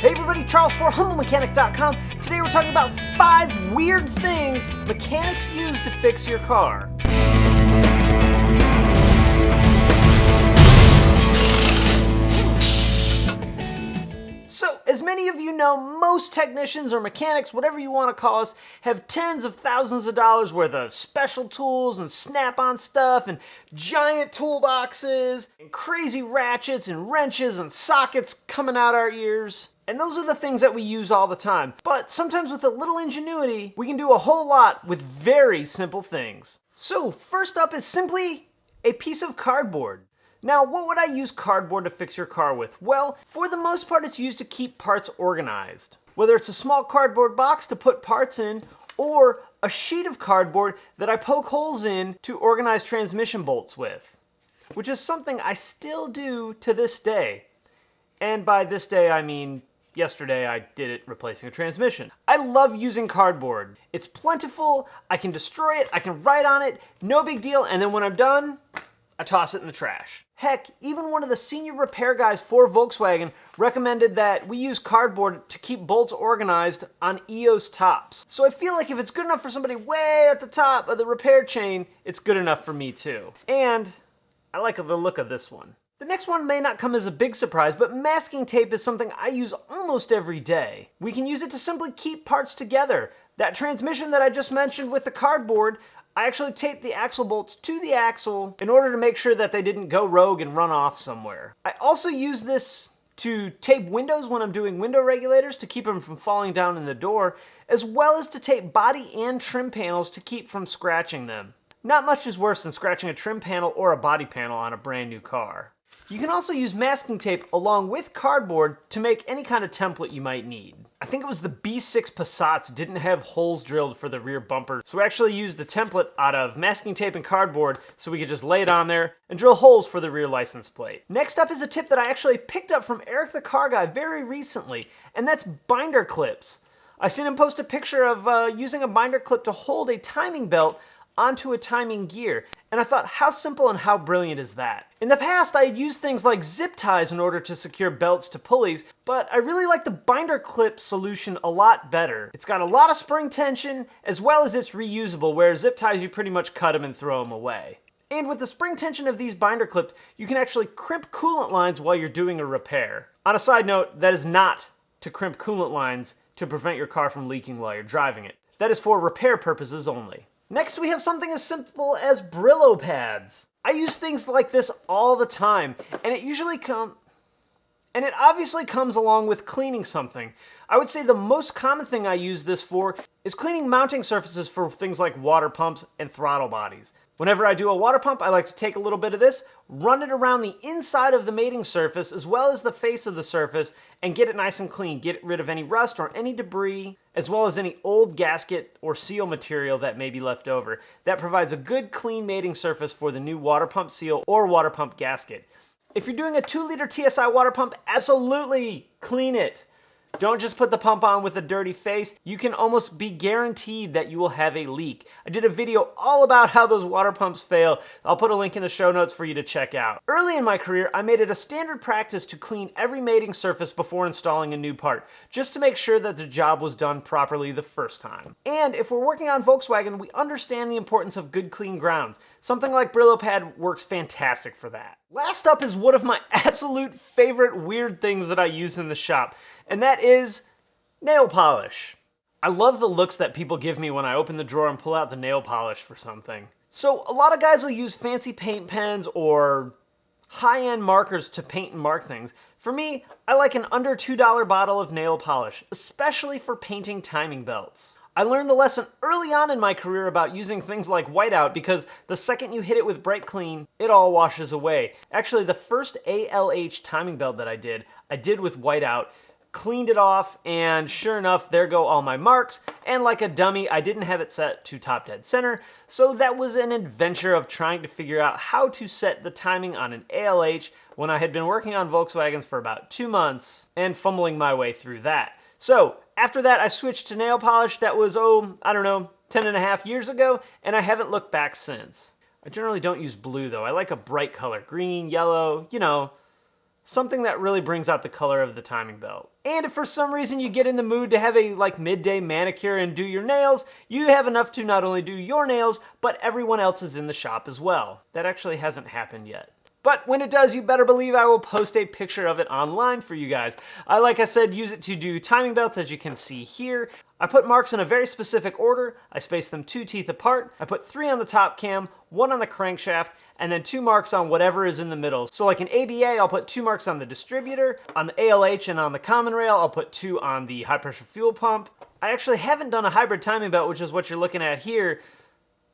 Hey everybody, Charles for HumbleMechanic.com. Today we're talking about 5 weird things mechanics use to fix your car. So, as many of you know, most technicians or mechanics, whatever you want to call us, have tens of thousands of dollars worth of special tools and snap-on stuff and giant toolboxes and crazy ratchets and wrenches and sockets coming out our ears. And those are the things that we use all the time. But sometimes with a little ingenuity, we can do a whole lot with very simple things. So, first up is simply a piece of cardboard. Now, what would I use cardboard to fix your car with? Well, for the most part, it's used to keep parts organized. Whether it's a small cardboard box to put parts in, or a sheet of cardboard that I poke holes in to organize transmission bolts with, which is something I still do to this day. And by this day, I mean yesterday I did it replacing a transmission. I love using cardboard. It's plentiful, I can destroy it, I can write on it, no big deal, and then when I'm done, I toss it in the trash. Heck, even one of the senior repair guys for Volkswagen recommended that we use cardboard to keep bolts organized on EOS tops. So I feel like if it's good enough for somebody way at the top of the repair chain, it's good enough for me too. And I like the look of this one. The next one may not come as a big surprise, but masking tape is something I use almost every day. We can use it to simply keep parts together. That transmission that I just mentioned with the cardboard, I actually taped the axle bolts to the axle in order to make sure that they didn't go rogue and run off somewhere. I also use this to tape windows when I'm doing window regulators to keep them from falling down in the door, as well as to tape body and trim panels to keep from scratching them. Not much is worse than scratching a trim panel or a body panel on a brand new car. You can also use masking tape along with cardboard to make any kind of template you might need. I think it was the B6 Passats didn't have holes drilled for the rear bumper, so we actually used a template out of masking tape and cardboard so we could just lay it on there and drill holes for the rear license plate. Next up is a tip that I actually picked up from Eric the Car Guy very recently, and that's binder clips. I seen him post a picture of using a binder clip to hold a timing belt onto a timing gear, and I thought, how simple and how brilliant is that? In the past, I had used things like zip ties in order to secure belts to pulleys, but I really like the binder clip solution a lot better. It's got a lot of spring tension, as well as it's reusable, where zip ties you pretty much cut them and throw them away. And with the spring tension of these binder clips, you can actually crimp coolant lines while you're doing a repair. On a side note, that is not to crimp coolant lines to prevent your car from leaking while you're driving it. That is for repair purposes only. Next, we have something as simple as Brillo Pads. I use things like this all the time, and it obviously comes along with cleaning something. I would say the most common thing I use this for is cleaning mounting surfaces for things like water pumps and throttle bodies. Whenever I do a water pump, I like to take a little bit of this, run it around the inside of the mating surface as well as the face of the surface, and get it nice and clean. Get rid of any rust or any debris, as well as any old gasket or seal material that may be left over. That provides a good clean mating surface for the new water pump seal or water pump gasket. If you're doing a 2-liter TSI water pump, absolutely clean it. Don't just put the pump on with a dirty face. You can almost be guaranteed that you will have a leak. I did a video all about how those water pumps fail. I'll put a link in the show notes for you to check out. Early in my career, I made it a standard practice to clean every mating surface before installing a new part, just to make sure that the job was done properly the first time. And if we're working on Volkswagen, we understand the importance of good clean grounds. Something like Brillo Pad works fantastic for that. Last up is one of my absolute favorite weird things that I use in the shop, and that is nail polish. I love the looks that people give me when I open the drawer and pull out the nail polish for something. So a lot of guys will use fancy paint pens or high-end markers to paint and mark things. For me, I like an under $2 bottle of nail polish, especially for painting timing belts. I learned the lesson early on in my career about using things like whiteout because the second you hit it with Bright Clean, it all washes away. Actually, the first ALH timing belt that I did with whiteout, cleaned it off, and sure enough, there go all my marks, and like a dummy, I didn't have it set to top dead center, so that was an adventure of trying to figure out how to set the timing on an ALH when I had been working on Volkswagens for about 2 months and fumbling my way through that. So, after that, I switched to nail polish. That was, 10.5 years ago, and I haven't looked back since. I generally don't use blue, though. I like a bright color. Green, yellow, something that really brings out the color of the timing belt. And if for some reason you get in the mood to have a midday manicure and do your nails, you have enough to not only do your nails, but everyone else's in the shop as well. That actually hasn't happened yet. But when it does, you better believe I will post a picture of it online for you guys. I, like I said, use it to do timing belts, as you can see here. I put marks in a very specific order. I space them 2 teeth apart. I put 3 on the top cam, 1 on the crankshaft, and then 2 marks on whatever is in the middle. So like in ABA, I'll put 2 marks on the distributor. On the ALH and on the common rail, I'll put 2 on the high pressure fuel pump. I actually haven't done a hybrid timing belt, which is what you're looking at here.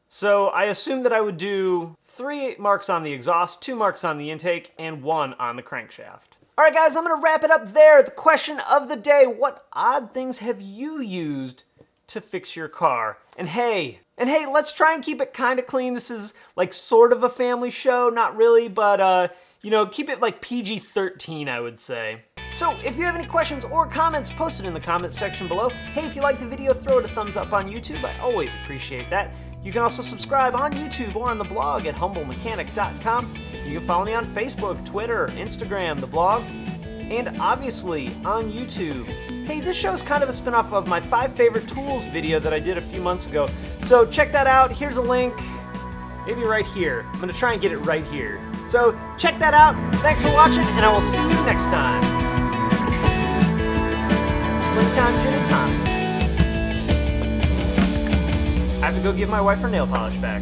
So I assumed that I would do 3 marks on the exhaust, 2 marks on the intake, and 1 on the crankshaft. All right, guys, I'm gonna wrap it up there. The question of the day: what odd things have you used to fix your car? And hey, let's try and keep it kind of clean. This is like sort of a family show, not really, but you know, keep it like PG-13, I would say. So if you have any questions or comments, post it in the comments section below. Hey, if you liked the video, throw it a thumbs up on YouTube. I always appreciate that. You can also subscribe on YouTube or on the blog at humblemechanic.com. You can follow me on Facebook, Twitter, Instagram, the blog, and obviously on YouTube. Hey, this show's kind of a spin-off of my 5 favorite tools video that I did a few months ago. So check that out. Here's a link, maybe right here. I'm gonna try and get it right here. So check that out. Thanks for watching, and I will see you next time. Springtime gin and tonic. I have to go give my wife her nail polish back.